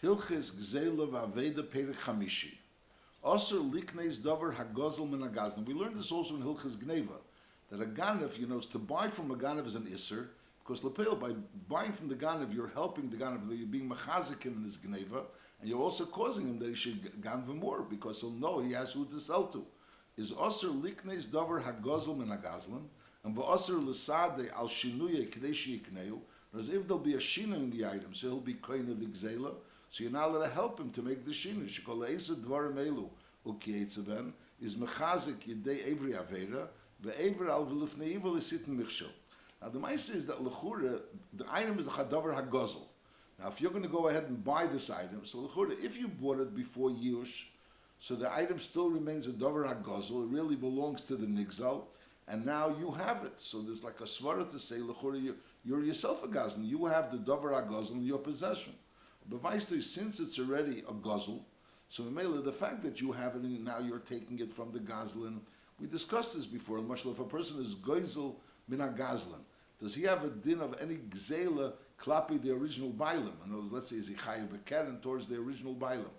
Hilchis Gzeilah V'Aveudah Perek Chamishi. Also liknes davar hagozl min hagazlan. We learned this also in Hilchis Gneva, that a ganav, is to buy from a ganav is an isser, because lepel, by buying from the ganav, you're helping the ganav, you're being machazik him in his gneva, and you're also causing him that he should ganv more, because he'll know he has who to sell to. Is also liknes davar hagozl min hagazlan, and v'aser l'sade al shinuye k'dei yikneu. Whereas if there'll be a shina in the item, so he'll be kohen of the gzela, so you're not allowed to help him to make the shina. Shekol eised dvarim elu ukietzaben is mechazik yedei every avera ve'ever al v'lifnei evil is sitting michshel. Now the ma'aseh is that l'chure the item is the chadavar hagozel. Now if you're going to go ahead and buy this item, so l'chure if you bought it before yush, so the item still remains a davar hagozel. It really belongs to the nigzal, and now you have it. So there's like a svara to say l'chure you're yourself a gazlan. You have the davar hagozel in your possession. But since it's already a guzzle, so the fact that you have it and now you're taking it from the gazlan, we discussed this before. If a person is goizel min gazlan, does he have a din of any gzela klapi the original bailam? In other words, let's say is he chayiv b'keren towards the original bailam.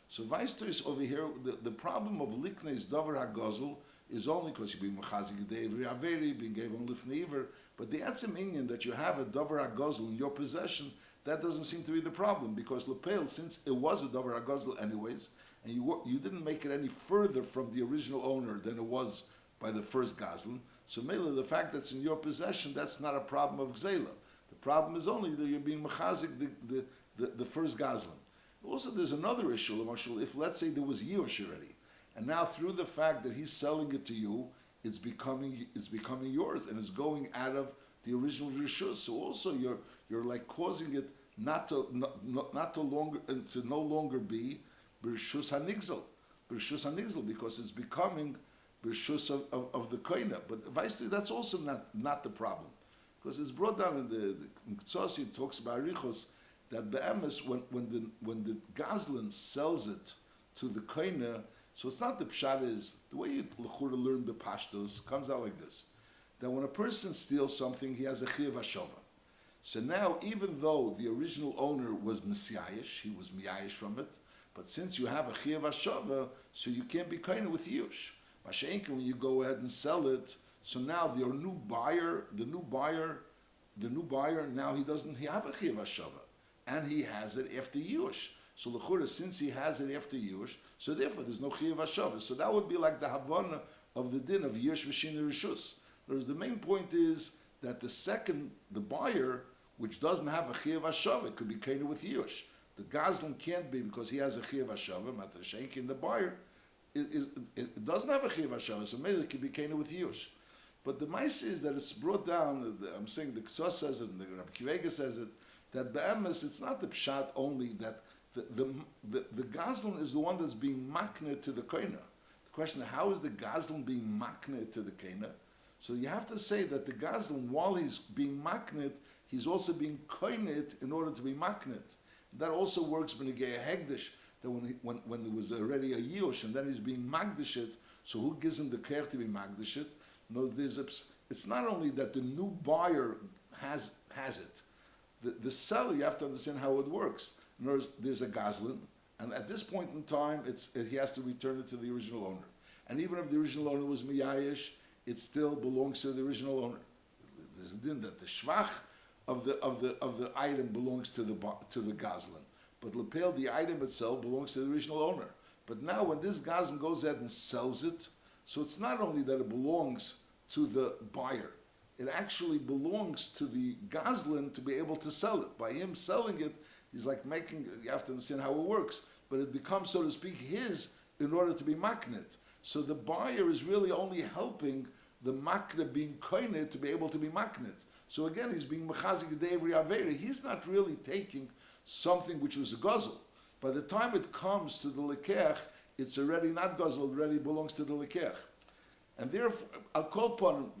So is over here, the problem of liknes davar hagozel is only because you being mechazik deivri averi, being given lifneiver, but the etzem inyan that you have a davar hagozel in your possession, that doesn't seem to be the problem, because lepel, since it was a davar hagozel anyways, and you didn't make it any further from the original owner than it was by the first gazlan, so mele, the fact that it's in your possession, that's not a problem of gzela. The problem is only that you're being mechazik the first gazlan. Also, there's another issue, if let's say there was yush already, and now through the fact that he's selling it to you, it's becoming yours, and it's going out of the original rishus. So also you're like causing it not to no longer be b'rishus hanigzel, because it's becoming b'rishus of the koina. But Vaisli, that's also not the problem, because it's brought down in the Ktsosi. It talks about arichos that be'emes when the gazlan sells it to the koina. So it's not the pshat is the way you learn the pashtos comes out like this, that when a person steals something, he has a chiyuv hashava. So now, even though the original owner was mesiayish, he was miyayish from it, but since you have a chiyuv hashava, so you can't be kind with yush. Masha'enka, when you go ahead and sell it, so now your new buyer, the new buyer, now he have a chiyuv hashava, and he has it after yush. So l'chura, since he has it after yush, so therefore there's no chiyuv hashava. So that would be like the havana of the din of yush v'shina rishus. Whereas the main point is that the buyer, which doesn't have a chiyuv hashava, could be kaina with yush. The gazlan can't be because he has a chiyuv hashava. Matashenkin, the buyer, it doesn't have a chiyuv hashava, so maybe it could be kaina with yush. But the ma'aseh is that it's brought down. I'm saying the Ksos says it, and the Rabbi Kivega says it, that be'emes, it's not the pshat only that the gazlan is the one that's being makne to the koina. The question is, how is the gazlan being makne to the koina? So you have to say that the gazlan, while he's being maknet, he's also being koinit in order to be maknet. That also works b'negei hegdish, that when there was already a yush and then he's being magdishit, so who gives him the care to be magdishit? No, it's not only that the new buyer has it. The seller, you have to understand how it works. In other words, there's a gazlan, and at this point in time, he has to return it to the original owner. And even if the original owner was miyayish, it still belongs to the original owner. There's a din that the shvach of the item belongs to the gazlan, but lepel, the item itself belongs to the original owner. But now when this gazlan goes ahead and sells it, so it's not only that it belongs to the buyer, it actually belongs to the gazlan to be able to sell it. By him selling it, he's like you have to understand how it works, but it becomes, so to speak, his in order to be maknet. So the buyer is really only helping the maknet being koined to be able to be maknet. So again, he's being mechazik deivri avera. He's not really taking something which was a guzzle. By the time it comes to the lekech, it's already not guzzle, it already belongs to the lekech. And therefore, I'll call upon,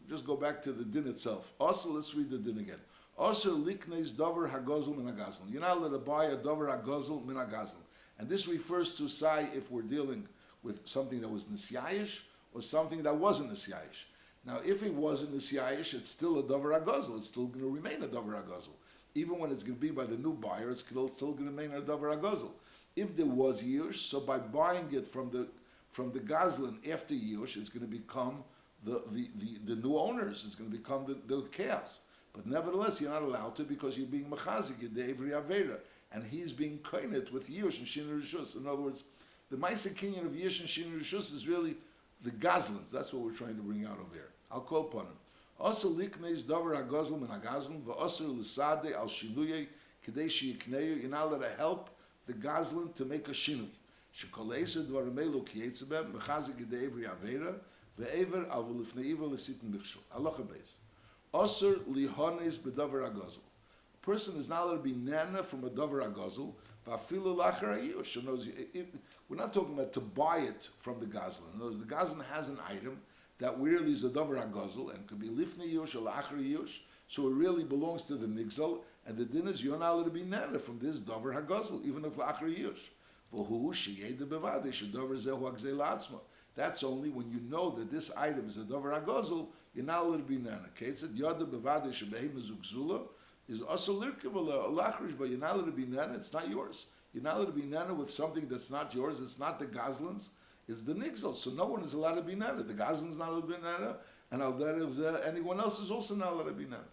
just go back to the din itself. Also, let's read the din again. Also, liknes davar hagozel min hagazl. You're not allowed to buy a davar hagozel min hagazl. And this refers to say if we're dealing with something that was nisyayish or something that wasn't nisyayish. Now, if it wasn't nisyayish, it's still a davar hagozel. It's still going to remain a davar hagozel. Even when it's going to be by the new buyer, it's still going to remain a davar hagozel. If there was yush, so by buying it from the gazlan after yush, it's going to become the new owners. It's going to become the chaos. But nevertheless, you're not allowed to because you're being mechazik in the Gzeilah V'Aveudah, and he's being koinit with yush and shinur rishus. In other words, the ma'aser kinyan of yush and shinur rishus is really the gazlans. That's what we're trying to bring out over here. I'll call upon him. Also likneis davar hagazl min hagazlan v'asur l'sadeh al shinuyei k'dei sheyikneu. You're not allowed to help the gazlan to make a shinui. Shekoleiser dvarim elu kiyetzebem mechazik in the Gzeilah V'Aveudah ve'ever al v'lifnei iver l'sitin b'chshul. Halacha beis. Asur lihones b'davar hagazl. A person is not allowed to be nana from a davar hagazl. V'afilu lachar hayush. We're not talking about to buy it from the gazlan. In other words, the gazlan has an item that really is a davar hagazl and could be lifnei yush or lachar yush, so it really belongs to the nigzal. And the din is you're not allowed to be nana from this davar hagazl, even if lachar yush. V'hu sheyeda bevadei shedavar zehu hagzeilah atzma. That's only when you know that this item is a davar hagazl. You're not allowed to be nana. Ketzad yada bevadei shebehem zugzula is also lirkavala lachrish, but you're not allowed to be nana. It's not yours. You're not allowed to be nana with something that's not yours. It's not the gazlan's. It's the nigzal. So no one is allowed to be nana. The gazlan's not allowed to be nana, and anyone else is also not allowed to be nana.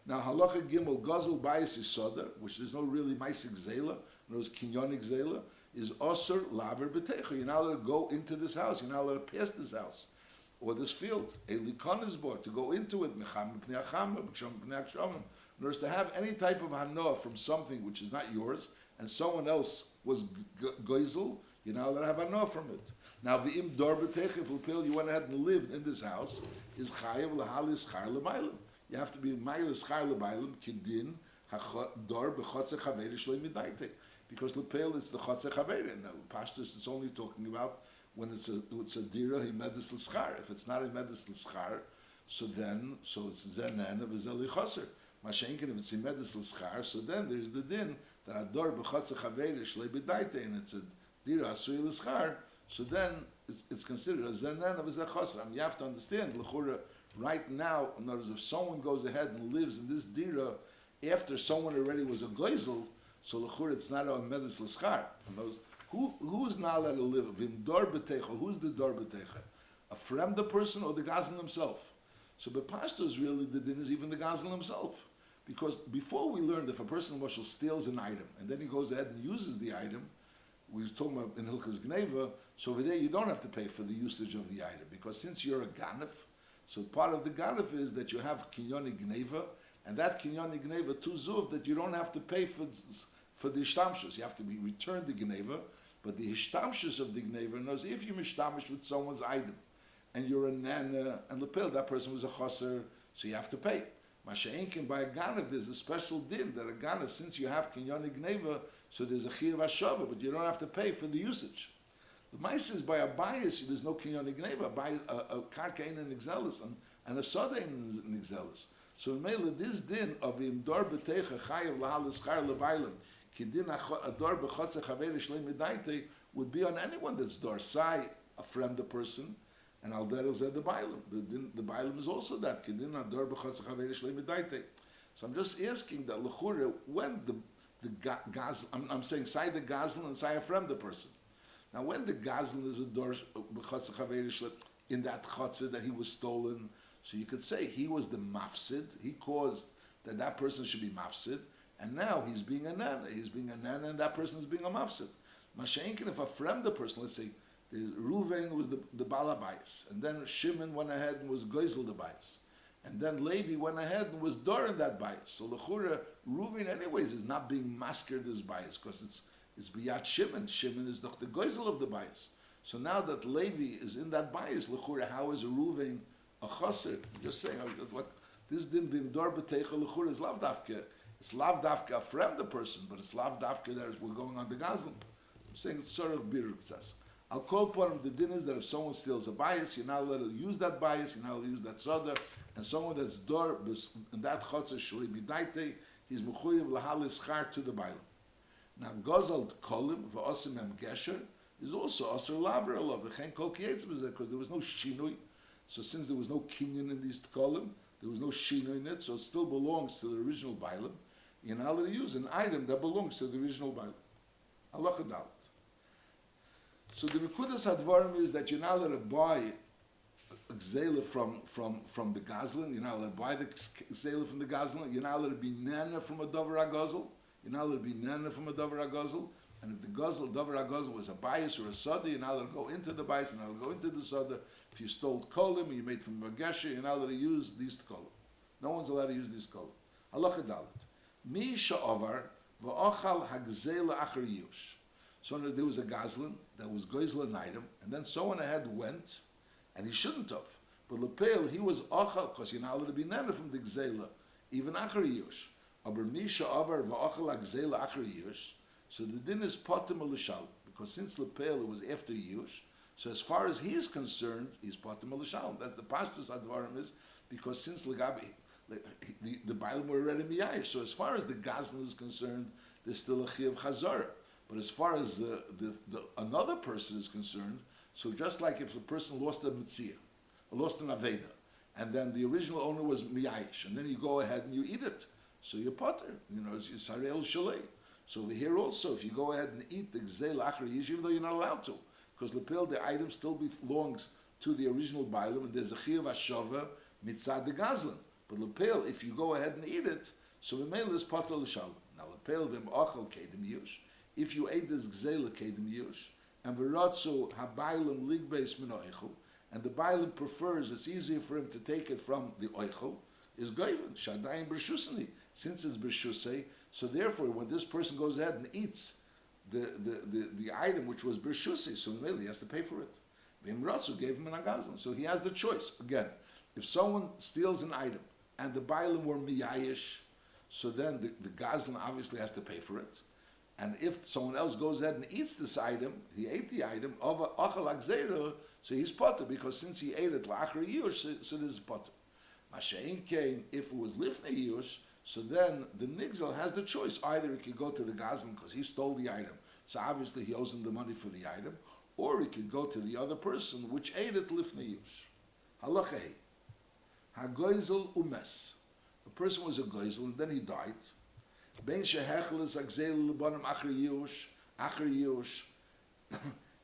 Now halacha gimel gazel bayis yisoda, which there's no really ma'aseh gzeilah, no kinyonik gzeilah, is osur laver b'teicha. You're not allowed to go into this house. You're not allowed to pass this house or this field. A likon is bought to go into it. Mecham pnei acham, b'ksham pnei akshamim. In other words, to have any type of hanoah from something which is not yours and someone else was goizel, you're not allowed to have hanoah from it. Now, v'im dor b'teicha, if you went ahead and lived in this house, is chayev l'halis schar l'maylim. You have to be ma'il schar l'maylim kidin dor b'chotze chaveri shloi midaite. Because lepel it's the chotze chaveri. Now, pashtus it's only talking about when it's a dira he medis l'schar. If it's not a medis l'schar, so it's zenan of zeli choser. Mashenkin, if it's a medis l'schar, so then there's the din that ador b'chotze chaveri shloi midaite, and it's a dira asui l'schar. So then it's considered a zenan of a zechoser. You have to understand l'chura. Right now, in other words, if someone goes ahead and lives in this dira after someone already was a goizel, so l'chur it's not a medis l'schar. Who's not allowed to live? Vim dor b'teicha. Who's the dor b'teicha? A fremda person or the gazlan himself? So b'pashto is really the din is even the gazlan himself. Because before we learned if a person Moshe steals an item and then he goes ahead and uses the item, we were talking about in Hilchas Gneva, so over there you don't have to pay for the usage of the item. Because since you're a ganef, so part of the ganef is that you have kinyoni gneva, and that kinyoni gneva to zuv that you don't have to pay for the ishtamshus. You have to be returned the gneva, but the ishtamshus of the gneva knows if you mishtamish with someone's item, and you're a nana and lepil, that person was a chaser, so you have to pay. Masha'inkin by a ganef, there's a special din that a ganef, since you have kinyoni gneva, so there's a chir v'ashava, but you don't have to pay for the usage. The mice is by a bias, there's no kinyan gneva, by a karka in an exelis, and a soda in an exelis. So in Mela, this din of im dor b'teicha chayav lahalis char lebaylim, kidin ador b'chotze chaveri shlei midaite, would be on anyone that's dor, sai, a friend, a person, and al der zed the baylim. The baylim is also that, kidin ador b'chotze chaveri shlei midaite. So I'm just asking that l'chure, when the gazl, I'm saying sai the gazl and sai a friend, the person. Now, when the gazlan is a dor in that chotzer that he was stolen, so you could say he was the mafsid. He caused that person should be mafsid, and now he's being a nana. He's being a nana, and that person is being a mafsid. Mashenkin, if a fremda person, let's say, Reuven was the balabais, and then Shimon went ahead and was goizel the bais, and then Levi went ahead and was dor in that bais. So l'chura, Reuven anyways is not being masked as bais because it's biyat Shimon. Shimon is the goizel of the bias. So now that Levi is in that bias, l'chura, how is Reuven a chaser? Just saying what this din vim dor b'teicha l'chura is lav dafka. It's lav dafka a friend, the person, but it's lav dafka that we're going on the gazlan. I'm saying it's sort of biruk says. I'll call upon him. The din is that if someone steals a bias, you're not allowed to use that bias. You're not allowed to use that soda. And someone that's dor in that chaser shli midaite, he's mechuyev lahalis char to the bailam. Now, Gozal Kolim v'osim em gesher is also Aser Laver Alav v'chein kol kietz b'zeh, because there was no shinui. So since there was no kinyan in these Kolim, there was no shinui in it, so it still belongs to the original Bailam. you're not allowed to use an item that belongs to the original Bible. Halacha Dalet. So the Nekudas Hadvarim is that you're not allowed to buy a Gzeilah from the Gazlan. You're not allowed to buy the Gzeilah from the Gazlan. You're not allowed to be Nana from a Dover HaGazel. You're not allowed to be Nana from a Dover HaGazel. And if the Gazel, Dover HaGazel was a bias or a Sada, you're not allowed to go into the bias, you're not allowed to go into the Sada. If you stole Kolim and you made from Magesha, you're not allowed to use these Kolim. No one's allowed to use these Kolim. Halacha Dalet. Mi sha'avar v'achal ha'gzeilah acher yush. So there was a Gazlan that was Gzeilah an item, and then someone ahead went, and he shouldn't have. But Lepel, he was achal, because you're not allowed to be nana from the Gzeilah, even acher yush. Aber mi sha'avar v'achal ha'gzeilah acher yush. So the din is potem l'shal, because since Lepel it was after yush, so as far as he is concerned, he's potem l'shal. That's the pashtus advarim is, because since Lagabi, the Bible were already miyayish. So as far as the Gazlan is concerned, there's still a chiyuv chazara. But as far as the another person is concerned, so just like if the person lost a mitzvah, lost an aveda, and then the original owner was miyayish, and then you go ahead and you eat it, so you're potter. It's harel shalei. So over here also, if you go ahead and eat the Gzeilah acher yish, even though you're not allowed to, because lepel the item still belongs to the original Bible, and there's a chiyuv hashava mitzad the Gazlan. But lepel, if you go ahead and eat it, so v'meil is potter l'shalom. Now lepel v'im ochel kedem yush. If you ate this Gzeilah kedem yush, and v'ratzu habaylim ligbeis min oichel, and the baylim prefers, it's easier for him to take it from the oichel, is goyven shadayim b'rshusani. Since it's b'rshusay, so therefore when this person goes ahead and eats the item which was b'rshusay, so v'meil he has to pay for it. V'im ratzu gave him an agazlan, so he has the choice again. If someone steals an item and the Bailim were miyayish, so then the Gazlan obviously has to pay for it. And if someone else goes ahead and eats this item, he ate the item, of achal agzeira, so he's potter, because since he ate it la'achar yush, so this is potter. Masha'in came, if it was lifnei yush, so then the nigzal has the choice. Either he could go to the Gazlan because he stole the item, so obviously he owes him the money for the item, or he could go to the other person which ate it lifnei yush. Halacha Hagoizel umes. The person was a goizel and then he died. Ben shehechel is agzeil lebanim acher yush,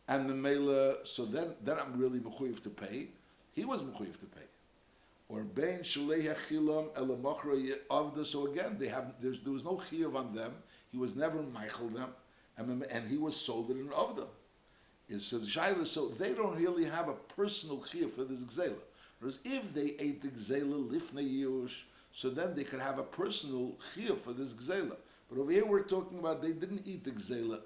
and the mele. So then I'm really mechuyev to pay. He was mechuyev to pay. Or ben shalei hechilam elamachra avda. So again, there was no chiyuv on them. He was never meichel them, and he was sold in an avda. So the shayla, so they don't really have a personal chiyuv for this gzeilah. Whereas if they ate the Gzeilah lifnei yush, so then they could have a personal chiyuv for this Gzeilah. But over here we're talking about they didn't eat the Gzeilah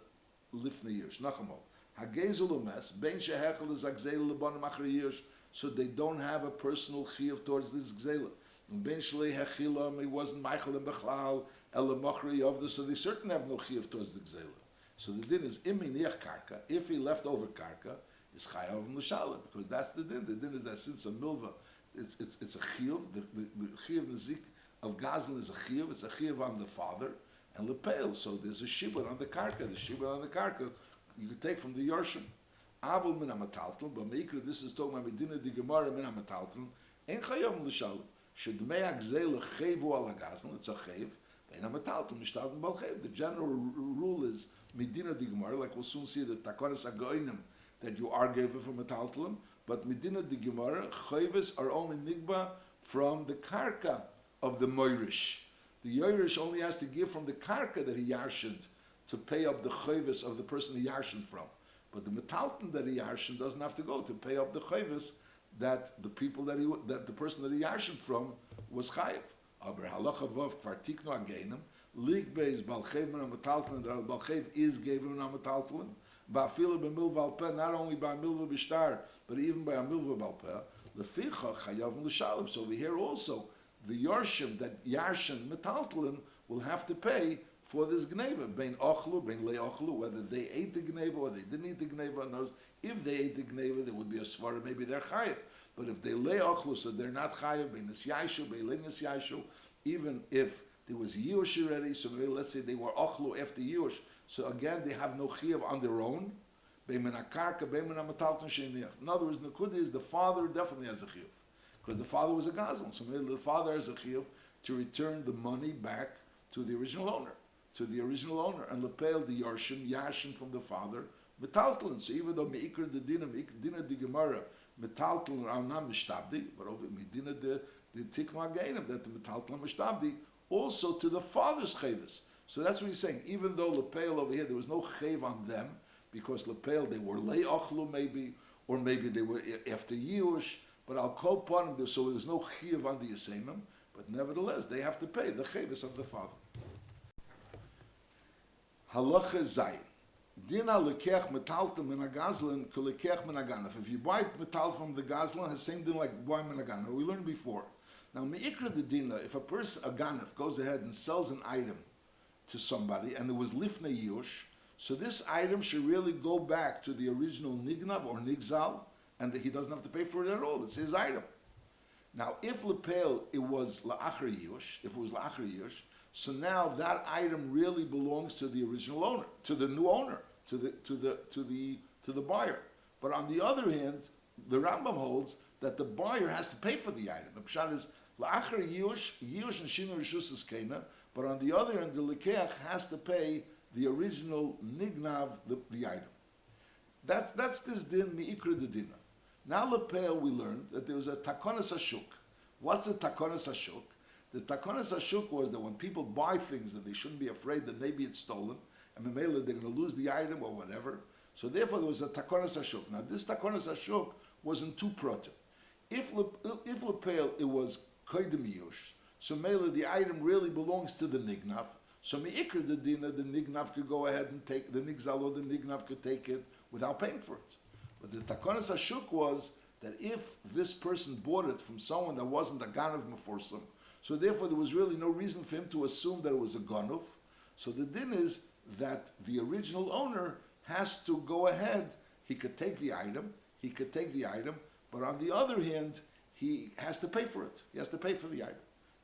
lifnei yush. Nachamol. Hagezul umes, ben shehechel is Gzeilah lebanim acher yush, so they don't have a personal chiyuv towards this Gzeilah. And ben shlei hechilam, he wasn't Michael and Bechlal, elamachri yavda, so they certainly have no chiyuv towards the Gzeilah. So the din is iminiach karka, if he left over karka, is chayav l'shalom, because that's the din. The din is that since a milva, it's a chiyuv. The chiyuv nizik of Gazlan is a chiyuv. It's a chiyuv on the father and lepel. So there's a shibud on the karka. The shibud on the karka you could take from the yorshim. Avul min hamataltel, but meikra this is talking about medina di gemara min hamataltel. Ein chayav l'shalom. Shedmei ha'gzeilah chevu al Gazlan. It's a chev. Ein hamataltel mishtav bal chev. The general rule is medina di gemara. Like we'll soon see the takonis agoinim, that you are given from a taltalim, but medina de gemara chayves are only nigba from the karka of the moirish. The yoirish only has to give from the karka that he yarshened to pay up the chayves of the person he yarshened from. But the metalton that he yarshened doesn't have to go to pay up the chayves that the people that the person that he yarshened from was chayev. Aber halacha vav kvartikno ageinim lig beis balchev min metalton that balchev is given on metalton. Not only by milva b'shtar, but even by a milva balpeh, leficha chayav l'shalom. So over here also, the yorshim that yarshin metaltalin will have to pay for this gneva. Bein ochlu, bein le ochlu, whether they ate the gneva or they didn't eat the gneva. Knows if they ate the gneva, there would be a svara. Maybe they're chayav. But if they le ochlu, so they're not chayav. Bein nisyaishu, bein le nisyaishu. Even if there was yush already, so maybe let's say they were ochlu after yush. So again, they have no chiyuv on their own. In other words, Nakud is the father definitely has a chiyuv, because the father was a gazlan. So maybe the father has a chiyuv to return the money back to the original owner, and lepel the yashin from the father, metaltlin. So even though meikar the dina the gemara metaltlin are not mishtabdi, but over medina the tikma gainim that the metaltlin mishtabdi also to the father's chavis. So that's what he's saying. Even though lepel over here there was no chav on them because lepel they were le'achlu maybe, or maybe they were after Yush, but I'll call upon them, so there's no chiv on the Yisemim, but nevertheless, they have to pay the chavis of the father. Halacha Zayin. Dina lekech metalta min agazlan kulekech min aganaf. If you buy metal from the gazlan, has same thing like buy min aganaf. We learned before. Now, meikra the dina, if a person, a ganaf, goes ahead and sells an item to somebody, and it was lifnei Yush, so this item should really go back to the original nignav or nigzal, and he doesn't have to pay for it at all. It's his item. Now, if lepel it was la'achar yush, so now that item really belongs to the original owner, to the new owner, to the buyer. But on the other hand, the Rambam holds that the buyer has to pay for the item. The pshat is la'achar yush and shinu rishus is kena, but on the other hand, the lekeach has to pay the original nignav, the item. That's this din mi'ikra the dina. Now lepel we learned that there was a takonas hashuk. What's a takonas hashuk? The takonas hashuk was that when people buy things that they shouldn't be afraid that maybe it's stolen, and memela they're going to lose the item or whatever. So therefore there was a takonas hashuk. Now this takonas hashuk was in two protim. If lepel it was koydem yush, so mela the item really belongs to the nignav. So me'ikr the dina, the nignav could go ahead and take the nigzal, or the nignav could take it without paying for it. But the takonas hashuk was that if this person bought it from someone that wasn't a ganav meforsim, so therefore there was really no reason for him to assume that it was a ganav. So the din is that the original owner has to go ahead. He could take the item, but on the other hand, he has to pay for it. He has to pay for the item.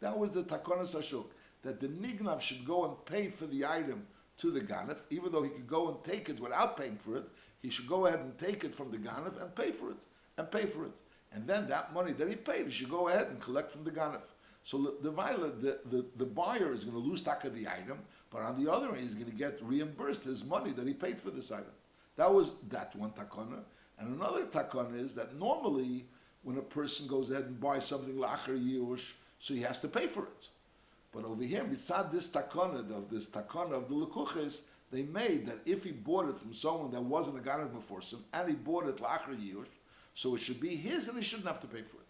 That was the takonas hashuk, that the nignav should go and pay for the item to the ganav, even though he could go and take it without paying for it. He should go ahead and take it from the ganav and pay for it. And then that money that he paid, he should go ahead and collect from the ganav. So the buyer is going to lose taka the item, but on the other hand, he's going to get reimbursed his money that he paid for this item. That was that one takana. And another takana is that normally when a person goes ahead and buys something la'achar yush, so he has to pay for it. But over here, mitzad this takana of the lekuches, they made that if he bought it from someone that wasn't a ganav meforsim, and he bought it la'achar yush, so it should be his and he shouldn't have to pay for it.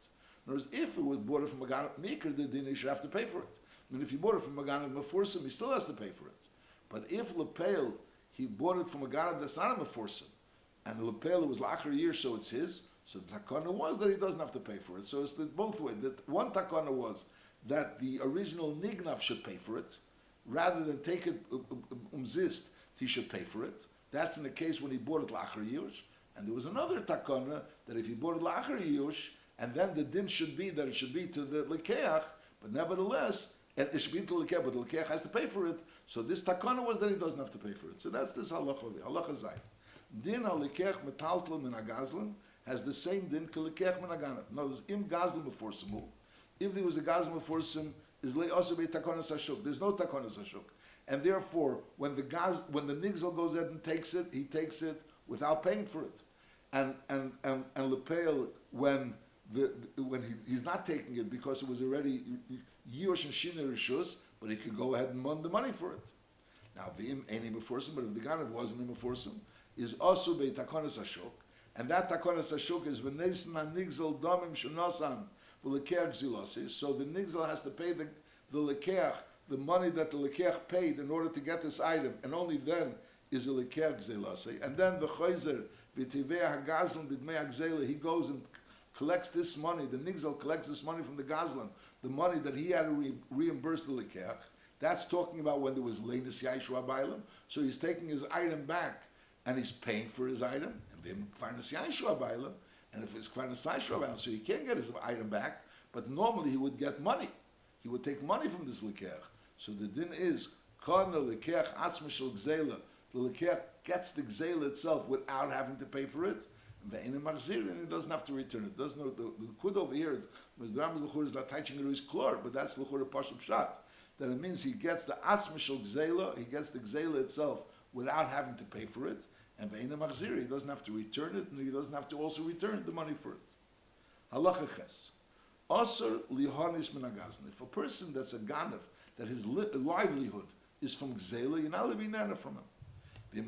In other words, if it was bought it from a ganav mikr, then he should have to pay for it. I mean, if he bought it from a ganav meforsim, he still has to pay for it. But if lepel, he bought it from a ganav that's not a meforsim, and lepel it was la'achar yush, so it's his, so the takana was that he doesn't have to pay for it. So it's both ways. That one takana was that the original nignav should pay for it, rather than take it umzist, he should pay for it. That's in the case when he bought it la'achar yush. And there was another takana that if he bought it la'achar yush, and then the din should be that it should be to the lekeach, but nevertheless, and it should be to the lekeach, but the lekeach has to pay for it. So this takana was that he doesn't have to pay for it. So that's this halacha. Halacha zayin. Din ha-lekeach metaltlin min agazlan has the same din ka lekeach min aganav. In other words, im gazlan meforsimu. If there was a gazlan meforsim, is le'osu be takonas hashuk. There's no takonas hashuk. And therefore, when the nigzal goes ahead and takes it, he takes it without paying for it. And lepel when he's not taking it because it was already yush and shina rishus, but he could go ahead and mon the money for it. Now v'im any meforsim, but if the ganav wasn't a meforsim, is also be takonas hashuk, and that takonas hashuk is v'neisen nigzal domim shenosan v'lekeach zilasi. So the nigzal has to pay the lekeach, the money that the lekeach paid in order to get this item, and only then is a lekeach zilasi. And then the choizer v'tivei hagazlan b'dmei Gzeilah, he goes and collects this money. The nigzal collects this money from the gazlan, the money that he had to reimburse the lekeach. That's talking about when there was leinis yaishu abaylam. So he's taking his item back and he's paying for his item. And then kvarnas yaishu abaylam. And if it's kvarnas yaishu abaylam, so he can't get his item back. But normally he would get money. He would take money from this lekeach. So the din is kana lekeach atzma shel Gzeilah. The lekeach gets the Gzeilah itself without having to pay for it. And he doesn't have to return it. The kud over here is the Rambam is not teaching it is clear, but that's l'chur pashut pshat. that it means he gets the atzmishal gzela, he gets the gzela itself without having to pay for it, and ve'ena machzir, he doesn't have to return it, and he doesn't have to also return the money for it. Halacha ches. Asur lihanis min hagazlan. If a person that's a ganef, that his livelihood is from gzela, you're not allowed to be nana from him. But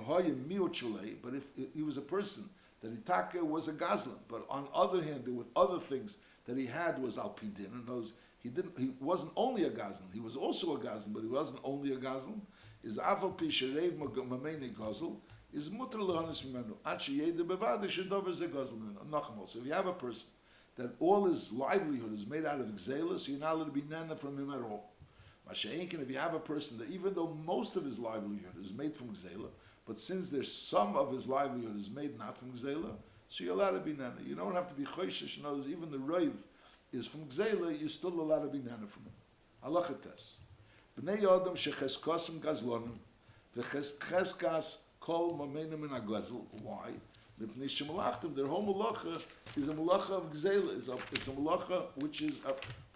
if he was a person that Itaka was a gazlan, but on the other hand, there were other things that he had was al pidin, and those he wasn't only a gazlan, he was also a gazlan, but he wasn't only a gazlan. Is afal pi sherev mameni gazel is mutter lehanis mimenu. Achi yede bevada shedover ze gazel mimenu. Nachmal. So if you have a person that all his livelihood is made out of gzela, so you're not allowed to be nana from him at all. Masha'inkin, if you have a person that even though most of his livelihood is made from gzela, but since there's some of his livelihood is made not from gzela, so you're allowed to be nana. You don't have to be choishish. Knows even the roiv is from gzela, you're still allowed to be nana from him. Halacha tes. Bnei Adam shecheskosim gazlonim v'cheskas kol mamenim in aglazel. Why? Mipnei shemalachtim, their whole malacha is a malacha of gzela. It's a malacha which is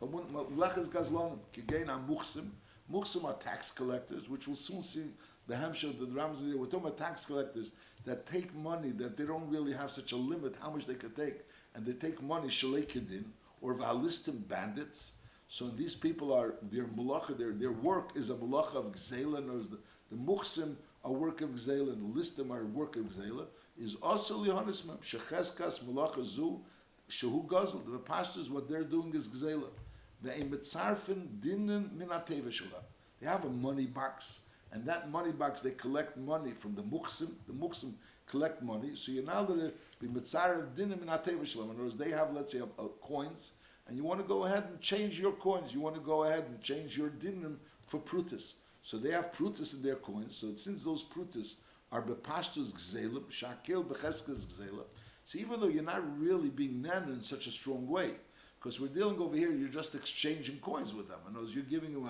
malacha is gazlonim. Kigein amuchsim. Muchsim are tax collectors, which we'll soon see. The Hamshah, the Rams, we're talking about tax collectors that take money that they don't really have such a limit how much they could take, and they take money shalei kedin or valistim bandits. So these people are their malacha, their work is a malacha of gzela. And the muchsim are work of gzela, and the listim are work of gzela. Is also lihanismem shecheskas malacha zu shehu gazel. The pastors, what they're doing is gzela. They mitzarfen dinin min hateva shela. They have a money box. And that money box, they collect money from the muchsim. The muchsim collect money. So you're now going to be mitzarev dinim in hateva shalom. In other words, they have, let's say, coins, and you want to go ahead and change your coins. You want to go ahead and change your dinim for prutis. So they have prutis in their coins. So since those prutis are bepashtus gzelim, shakil becheskas gzelim, so even though you're not really being nana in such a strong way, because we're dealing over here, you're just exchanging coins with them. In other words, you're giving him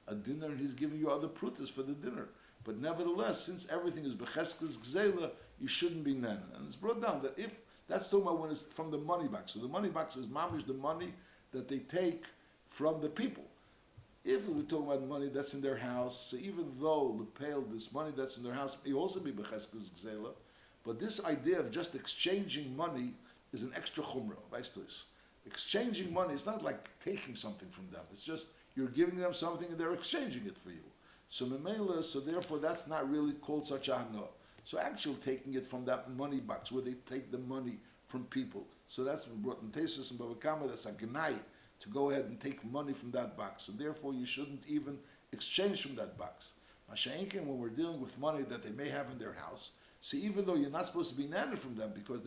a dinner, and he's giving you other prutas for the dinner. But nevertheless, since everything is becheskas gzela, you shouldn't be nana. And it's brought down that if that's talking about when it's from the money box. So the money box is mamish, the money that they take from the people. If we're talking about money that's in their house, so even though the pale, this money that's in their house may also be becheskas gzela, but this idea of just exchanging money is an extra chumrah. Exchanging money is not like taking something from them. It's just you're giving them something and they're exchanging it for you. So memela, so therefore that's not really called such a hana. So actually taking it from that money box where they take the money from people. So that's been brought in Tesis and Bava Kama, that's a gnai to go ahead and take money from that box. And therefore you shouldn't even exchange from that box. Masha'inkin, when we're dealing with money that they may have in their house, see, even though you're not supposed to be nana from them because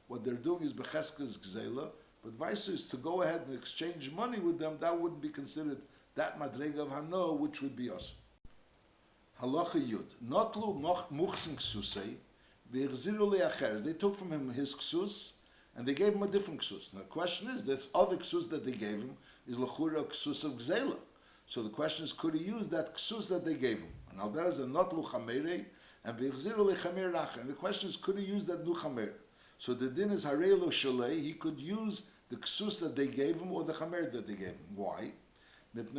what they're doing is becheskas gzela, but vice is to go ahead and exchange money with them, that wouldn't be considered that madrega of hano, which would be us. Halacha yud. Notlu muchsin ksusei, v'echziru le'acheres. They took from him his ksus, and they gave him a different ksus. Now the question is, this other ksus that they gave him is l'chura ksus of gzela. So the question is, could he use that ksus that they gave him? And now there is a notlu chamerei, and v'echziru le'chamer acher. And the question is, could he use that nu chamer? So the din is harelo shalei, he could use the ksus that they gave him or the chamer that they gave him. Why? It's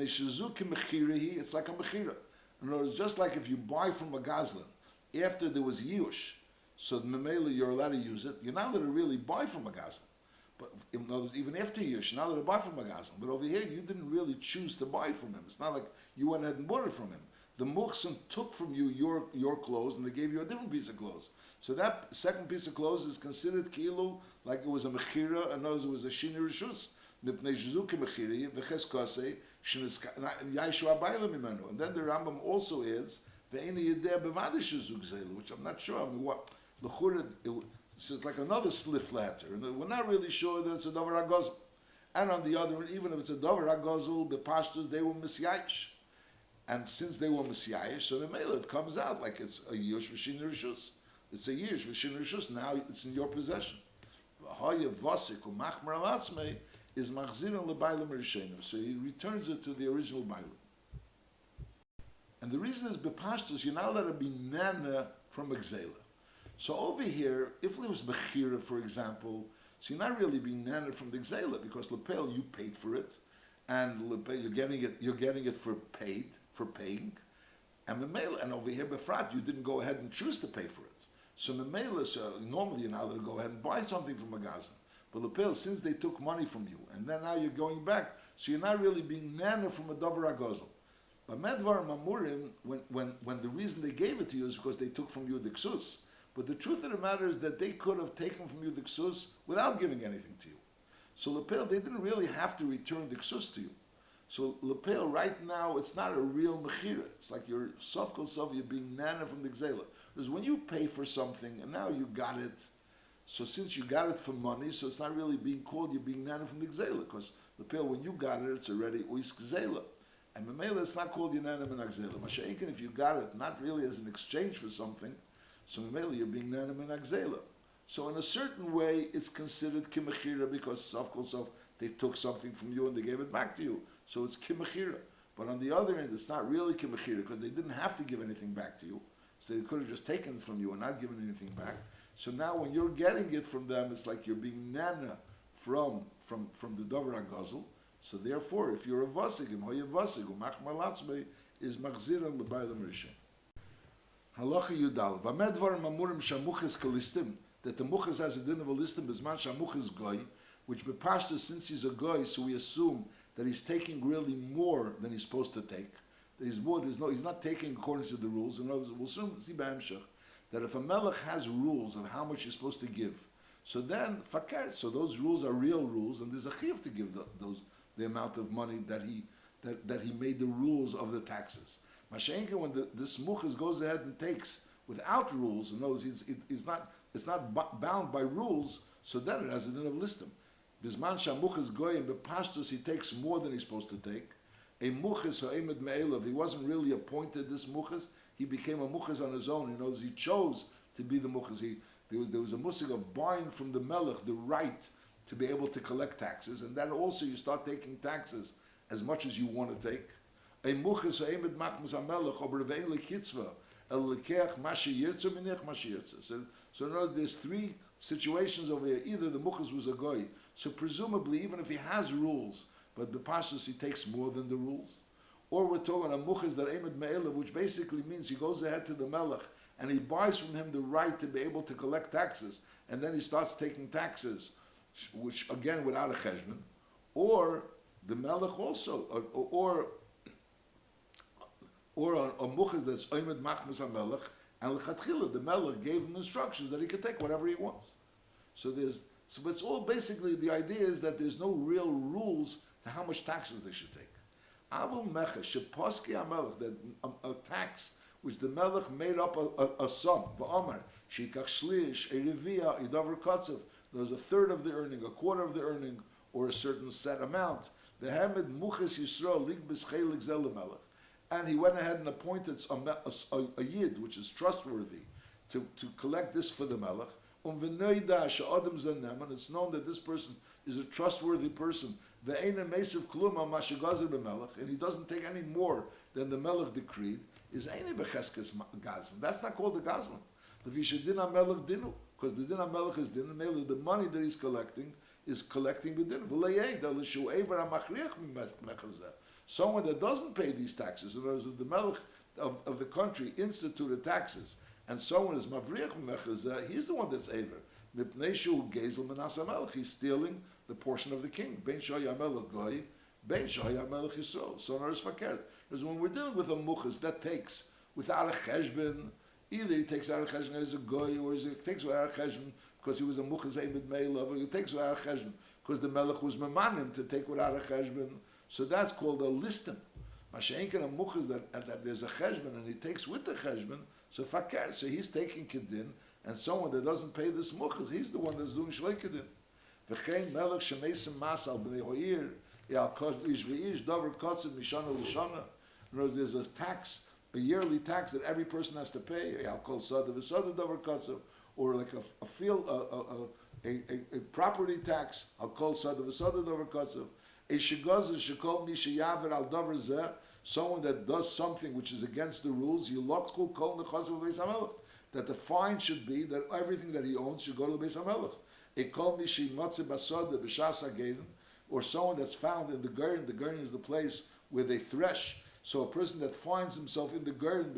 like a mechira. In other words, just like if you buy from a gazlan after there was yush, so memela you're allowed to use it. You're not allowed to really buy from a gazlan, but in other words, even after yush, you're not allowed to buy from a gazlan. But over here, you didn't really choose to buy from him. It's not like you went ahead and bought it from him. The muhsin took from you your clothes, and they gave you a different piece of clothes. So that second piece of clothes is considered kilu, like it was a mechira, and it was a shini rishus. And then the Rambam also adds, which I'm not sure. I mean, what the chura, it's like another slif letter, and we're not really sure that it's a davar hagazul. And on the other hand, even if it's a davar hagazul, the pashtus they were misyayish, and since they were misyayish, so the mele it comes out like it's a yush v'shin rishus. It's a yush v'shin rishus. Now it's in your possession. Is machzirin lebailim rishenim, so he returns it to the original bailim. And the reason is bepashtus, you're not allowed to be nana from gzela. So over here, if it was mechira, for example, so you're not really being nana from the gzela because lepel you paid for it, and you're getting it for paying, and Memela, and over here Befrat, you didn't go ahead and choose to pay for it. So Memela, normally you're not allowed to go ahead and buy something from a Gazan. But Lepel, since they took money from you, and then now you're going back, so you're not really being nana from a Dover Agozel. But Medvar Mamurim, when the reason they gave it to you is because they took from you the Ksus. But the truth of the matter is that they could have taken from you the Ksus without giving anything to you. So Lepel, they didn't really have to return the Ksus to you. So Lepel, right now, it's not a real Mechira. It's like you're Sof Kol Sof, you're being nana from the Gzeilah. Because when you pay for something, and now you got it, so since you got it for money, so it's not really being called, you're being nana from the Gzeilah. Because Lepel, when you got it, it's already Uis Gzeilah. And Memela, it's not called Yanana Min Gzeilah. Masha'inkin, if you got it, not really as an exchange for something, so Memela, you're being Nana Min Gzeilah. So in a certain way, it's considered Kimachira because Sof Kol Sof, they took something from you and they gave it back to you. So it's Kimachira. But on the other end, it's not really Kimachira because they didn't have to give anything back to you. So they could have just taken it from you and not given anything back. So now when you're getting it from them, it's like you're being Nana from the Dover HaGazel. So therefore, if you're a vasigim, hoye vasigim, machmar latzmei is machziran l'baylam rishon. Halacha Yudal. V'amedvar mamurim shamuches kalistim, that the muches has a din of a listim bisman shamuches goy, which bepashta, since he's a goy, so we assume that he's taking really more than he's supposed to take. That he's not taking according to the rules. In other words, we'll soon see b'hamshach that if a melech has rules of how much he's supposed to give, so then fakir, so those rules are real rules, and there's a chiyuv to give the amount of money that he made the rules of the taxes. Mashenka, when this muchas goes ahead and takes without rules, and knows it's not bound by rules, so then it has a din of listim. Bisman shamuchas goyim bepashtus, he takes more than he's supposed to take. A muchas ha'emed me'elav, he wasn't really appointed this muchas, he became a muchas on his own. He knows he chose to be the muchas. There was a musig of buying from the melech the right to be able to collect taxes, and then also you start taking taxes as much as you want to take. A muchas ha'emed machmas ha'melech ober ve'en lekitzva el lekeach mashi yirtza minech mashi yirtza. So in other words, there's three situations over here. Either the muchas was a goy, so presumably even if he has rules, but b'pashtus he takes more than the rules. Or we're talking a muchas that emed me'elav, which basically means he goes ahead to the melech and he buys from him the right to be able to collect taxes, and then he starts taking taxes, which again without a cheshbon, or the melech also, or a muchas that's oimed machmas ha-melech, and lechatchila the melech gave him instructions that he could take whatever he wants. So it's all basically, the idea is that there's no real rules to how much taxes they should take. Avul mecha sheposki ha-melech, that a tax which the melech made up a sum, v'amar shikach shlish, a revia, a davar katzav. There's a third of the earning, a quarter of the earning, or a certain set amount. The Hamed Muchas Yisrael Lig B'Schelik Zelamelech, and he went ahead and appointed a yid, which is trustworthy, to collect this for the melech. And it's known that this person is a trustworthy person. And he doesn't take any more than the melech decreed. Is that's not called the gazlan. Because the din melech is din, the money that he's collecting is collecting the din. Someone that doesn't pay these taxes, in other words, the melech of the country instituted taxes, and someone is mavriach mechazeh, he's the one that's aver. He's stealing the portion of the king. Ben shoyamelech goy, ben shoyamelech yisrael. So in other words, fakert. Because when we're dealing with a muchas that takes without a cheshbon, either he takes out a cheshbon as a goy, or he takes without a cheshbon because he was a muchas eimid meilov, or he takes without a cheshbon because the melech was memanim to take without a cheshbon. So that's called a listim. Masha'inkin a muchas that there's a cheshbon and he takes with the cheshbon, so fakir, so he's taking kedin, and someone that doesn't pay this muchas, he's the one that's doing shlei kedin. V'chein melech shemesim masal b'nei ho'ir yal kosh ish v'ish davar kotzim mishana l'shana. In other words, there's a tax, a yearly tax that every person has to pay. Yal kol sada v'sada davar kotzim, or like a field, a property tax. Al kol sada v'sada davar kotzim. A shigaz is shekol mishayaver al davar zeh. Someone that does something which is against the rules, yilokhu kol nechazav beis hamelech. That the fine should be that everything that he owns should go to the beis hamelech. A kol mishi matze basada b'shas hagedim or someone that's found in the garden is the place where they thresh. So a person that finds himself in the garden,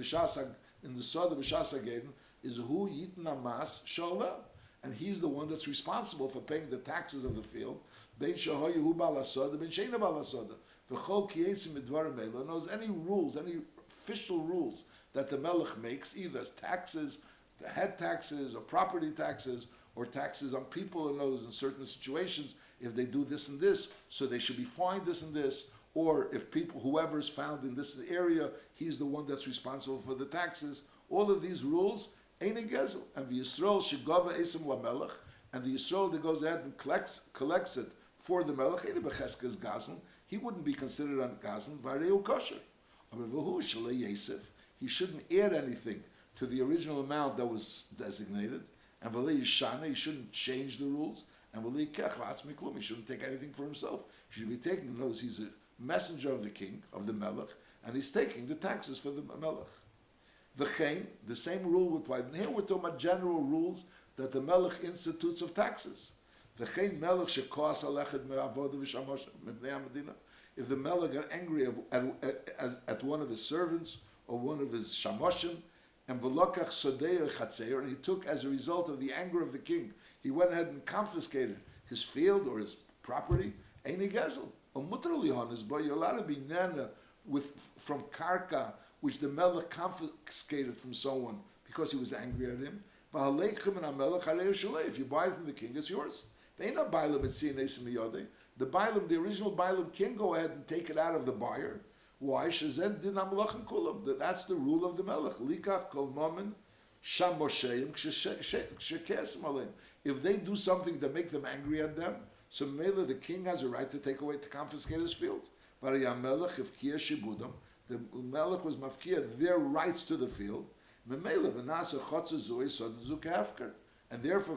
in the Soda B'Shasa Garden, is who Yitna Mas Shalem. And he's the one that's responsible for paying the taxes of the field. Bein Shahoyu Balasoda, Bein Sheina Balasoda. V'chol Kiesim Midvarim Elo knows any rules, any official rules that the Melech makes, either taxes, the head taxes, or property taxes, or taxes on people and those in certain situations, if they do this and this, so they should be fined this and this, or if people, whoever is found in this area, he's the one that's responsible for the taxes. All of these rules, ain't a gezel. And the Yisrael shegava esim lamelech, and the Yisrael that goes ahead and collects it for the melech, ain't a becheskes gazlan. He wouldn't be considered on gazlan, vareu kosher. He shouldn't add anything to the original amount that was designated. And he shouldn't change the rules. And he shouldn't take anything for himself. He should be taking, notice he's a messenger of the king, of the melech, and he's taking the taxes for the melech. The same rule would apply. And here we're talking about general rules that the melech institutes of taxes. If the melech got angry at one of his servants or one of his shamoshim, and he took, as a result of the anger of the king, he went ahead and confiscated his field or his property. You're allowed to be nana from karka, which the melech confiscated from someone because he was angry at him. If you buy it from the king, it's yours. The original bailam can go ahead and take it out of the buyer. Why? That's the rule of the melech. If they do something to make them angry at them, so Mela, the king has a right to take away, to confiscate his field. The melech was mafkia their rights to the field. And therefore,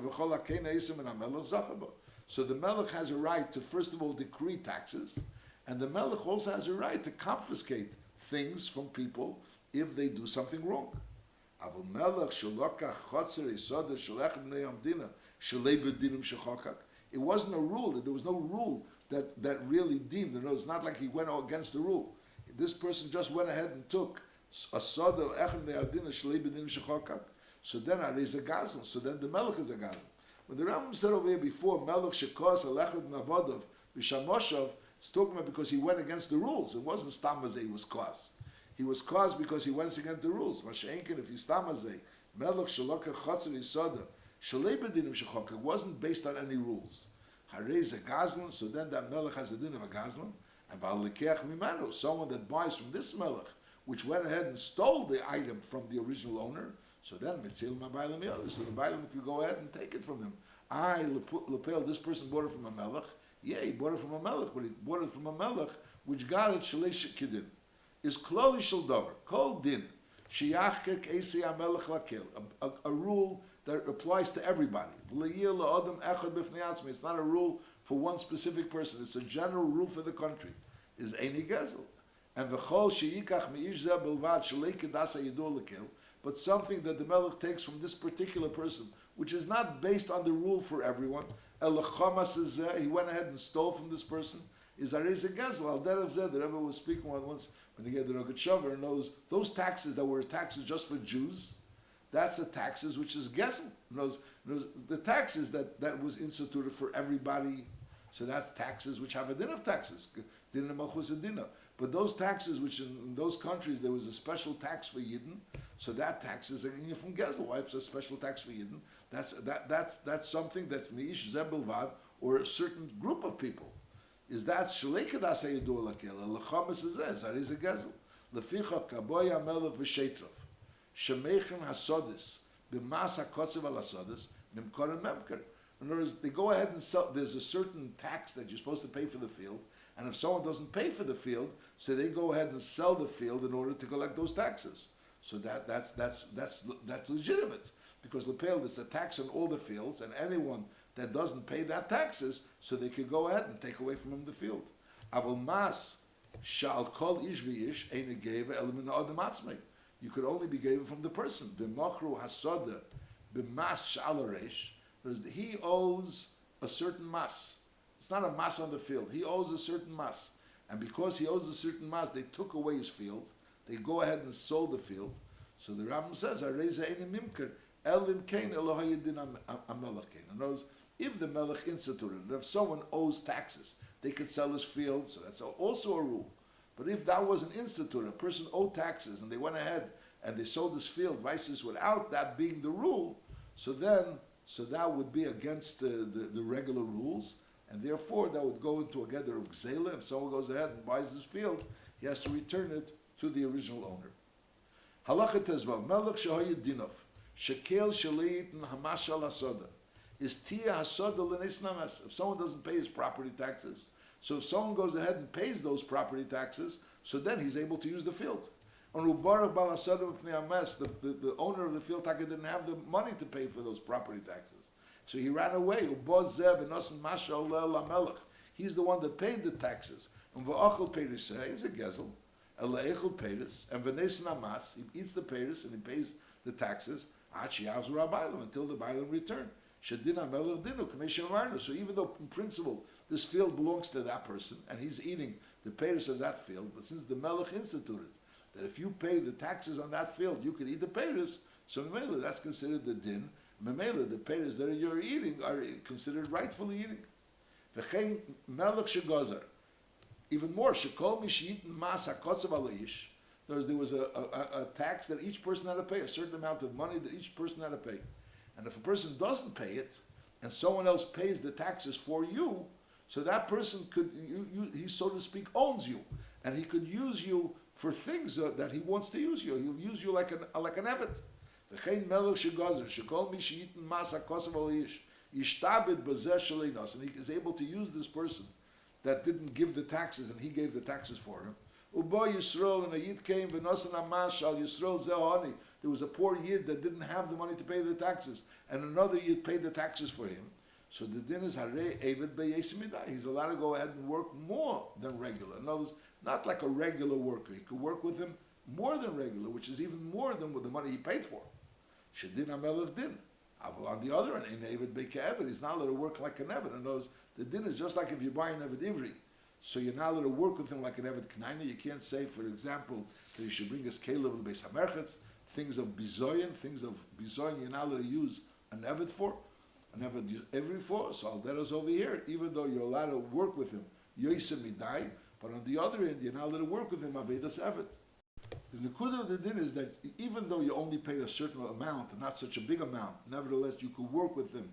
so the melech has a right to, first of all, decree taxes, and the melech also has a right to confiscate things from people if they do something wrong. It wasn't a rule. There was no rule that really deemed. It's not like he went against the rule. This person just went ahead and took a soda echem ne'adina shlei b'dinim shechokak. So then Ariz a gazlan. So then the melech is a gazlan. When the Rambam said over here before, melech shekos alechad navodav b'shamoshav, it's talking about because he went against the rules. It wasn't stamazeh he was caused. He was caused because he went against the rules. Masha'enkin, if he's stamazeh, melech shalokach chotzer yisoda shlei b'dinim shechokak, wasn't based on any rules. Ariz a gazlan. So then that melech has a din of a gazlan. And ba'alikeach mimanu, someone that buys from this melech, which went ahead and stole the item from the original owner, so then mitzil ma'baylam yodah, so the baylam could go ahead and take it from him. Lepel, this person bought it from a melech. Yeah, he bought it from a melech, but he bought it from a melech which got it shleish kidin. Is klali shel davar kol din sheyachkek esei hamelech lakel, a rule that applies to everybody. It's not a rule for one specific person. It's a general rule for the country. Is eini gezel. And v'chol sheyikach meish zeh bilvad shelei kedasa yidor lekel, but something that the melech takes from this particular person, which is not based on the rule for everyone. Elachamas is he went ahead and stole from this person. Is areiz a gezel al derech zeh. The Rebbe was speaking once when he gave the Rogat Shover, and those taxes that were taxes just for Jews, that's the taxes which is gezel. The taxes that was instituted for everybody. So that's taxes which have a din of taxes, din of malchus and dinah. But those taxes, which in those countries there was a special tax for Yidden, so that tax is from Gezel. Why it's a special tax for Yidden? That's something that's meish zebelvad, or a certain group of people. Is that shlei kedas hayedur lakel? Lechamas is this. That is a Gezel. Leficha kaboya melech v'shetrov shemechen hasodis b'mas hakotzev al hasodis mimkor and memker. In other words, they go ahead and sell. There's a certain tax that you're supposed to pay for the field. And if someone doesn't pay for the field, so they go ahead and sell the field in order to collect those taxes. So that's legitimate, because Lepel, there's a tax on all the fields, and anyone that doesn't pay that taxes, so they could go ahead and take away from him the field. Avol mas shal kol ish v'ish ein geva el min ha'adam atzmei. You could only be given from the person. V'machru hasoda b'mas shal areish. He owes a certain mas. It's not a mas on the field. He owes a certain mas. And because he owes a certain mas, they took away his field. They go ahead and sold the field. So the Rambam says, "Areza ein mimker elim kain elohayidin amelech kain." In other words, if the melech instituted, if someone owes taxes, they could sell his field. So that's also a rule. But if that wasn't instituted, a person owed taxes and they went ahead and they sold his field, vices without that being the rule, so that would be against the regular rules, and therefore that would go into a gather of Gzeilah. If someone goes ahead and buys this field, he has to return it to the original owner. Halacha tezvav melech shehoyed dinov shekel shaleit hamashal hasoda is tia hasoda l'neis namas. If someone doesn't pay his property taxes, so if someone goes ahead and pays those property taxes, so then he's able to use the field. On Ubarach Bal Hasoda B'Pnei Hames, the owner of the field taka didn't have the money to pay for those property taxes, so he ran away. Uboz Zev Enosan Mashal Lamelech. He's the one that paid the taxes. And V'Achol Peiris, he's a gezel. Echel Peiris, and V'Nesan Hamas, he eats the Peiris and he pays the taxes. Achi Yazur Abaylam, until the Bailam return. Shedin Hamelech Dinu Kameshin Marnu. So even though in principle this field belongs to that person and he's eating the Peiris of that field, but since the Melech instituted that if you pay the taxes on that field, you can eat the peiros, so Memela, that's considered the din. Memela, the peiros that you're eating are considered rightfully eating. V'chein melech shegozar. Even more, shekol mishit mas hakotzav aleish. There was a tax that each person had to pay, a certain amount of money that each person had to pay. And if a person doesn't pay it, and someone else pays the taxes for you, so that person could, he so to speak owns you, and he could use you for things that he wants to use you. He'll use you like an evet. V'chein melech shegazer shekol mi sheyitin mas hakosav aliyish yishtabed b'zeh shleinos, and he is able to use this person that didn't give the taxes and he gave the taxes for him. Ubo Yisrael, and a yid came v'nosan amash al Yisrael zehoni. There was a poor yid that didn't have the money to pay the taxes, and another yid paid the taxes for him. So the din is harei eved be'yesimidai. He's allowed to go ahead and work more than regular. In other words, not like a regular worker. He could work with him more than regular, which is even more than with the money he paid for. Shedin hamelech din. On the other hand, in eved be'ke'eved, he's not allowed to work like an eved. In other words, the din is just like if you buy an eved ivri. So you're not allowed to work with him like an eved knaina. You can't say, for example, that you should bring us kelev and beis hamerchetz, things of bizoyin, you're not allowed to use an eved for. Never every for, so Aldero's over here, even though you're allowed to work with him, Yoisem Midai, but on the other end, you're not allowed to work with him, Avedas Evet. The Nekuda of the din is that even though you only paid a certain amount, and not such a big amount, nevertheless, you could work with him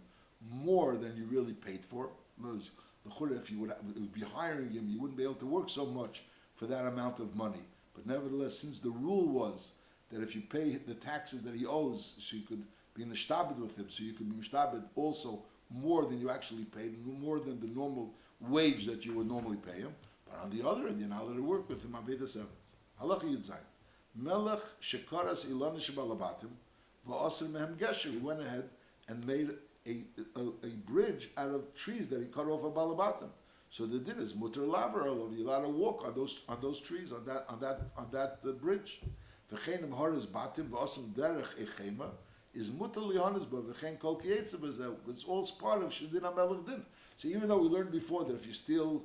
more than you really paid for. In other words, the Chudah, if you would be hiring him, you wouldn't be able to work so much for that amount of money. But nevertheless, since the rule was that if you pay the taxes that he owes, so you could be nishtabed with him, so you could be nishtabed also more than you actually paid, more than the normal wage that you would normally pay him. But on the other end, you're not allowed to work with him. Avedas Evet. Halacha Yud Zayin. Melech shekaras ilonish balabatim va'aser mehem gesher. He went ahead and made a bridge out of trees that he cut off a balabatim. So the din is muter laver. You're allowed to walk on those trees on that bridge. V'chenim horas batim va'asem derech echema. Is mutal lihanis b'v'chein kol kiyetzah. It's all part of shedin hamelech din. So even though we learned before that if you steal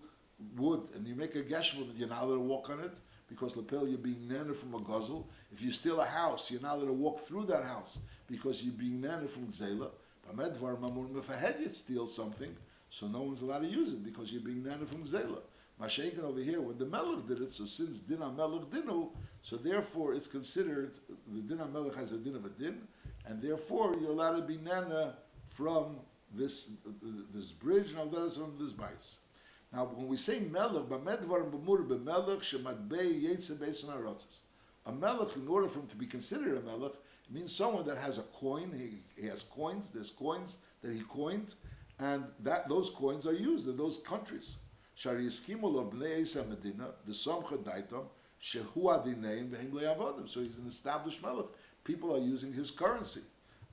wood and you make a geshel, you're not allowed to walk on it because lapel you're being nanner from a guzzle. If you steal a house, you're not allowed to walk through that house because you're being nanner from Gzeilah. B'medvar mamur if a head you steal something, so no one's allowed to use it because you're being nanner from Gzeilah. Mashenkin over here, when the melech did it, so since din hamelech dinu, so therefore it's considered the din hamelech has a din of a din. And therefore, you're allowed to be nana from this bridge, and Alderas from this bais. Now, when we say melech, b'medvar and b'mur b'melech shematbei yetze beis haratzos. A melech, in order for him to be considered a melech, means someone that has a coin. He has coins. There's coins that he coined, and those coins are used in those countries. Shari yiskimu lo bnei Eisa Medina v'somcha daitam shehu adineim v'hem le'avodim. So he's an established melech. People are using his currency.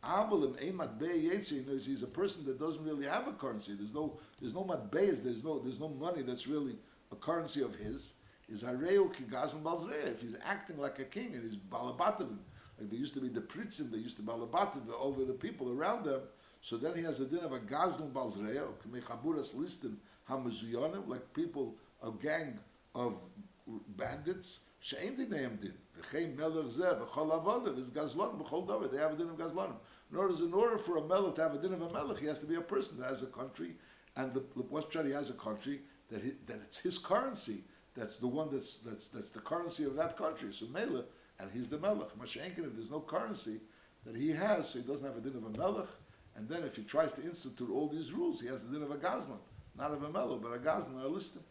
He's a person that doesn't really have a currency. There's no matbeis. There's no money that's really a currency of his. Is hareu kigazan balzreya. If he's acting like a king and he's balabativ, like there used to be the pritzim, they used to balabativ over the people around them. So then he has a din of a gazlan balzreya. Mechaburas listin hamazuyanim, like people, a gang of bandits. She'ein dineim din. V'chein melech zeh v'chol avodah is gazlanim v'chol davar. They have a din of gazlanim. In order for a melech to have a din of a melech, he has to be a person that has a country, and what's pshat, he has a country that it's his currency. That's the one that's the currency of that country. So melech, and he's the melech. Mashenkin, if there's no currency that he has, so he doesn't have a din of a melech. And then if he tries to institute all these rules, he has a din of a gazlan, not of a melech, but a gazlan or a listim.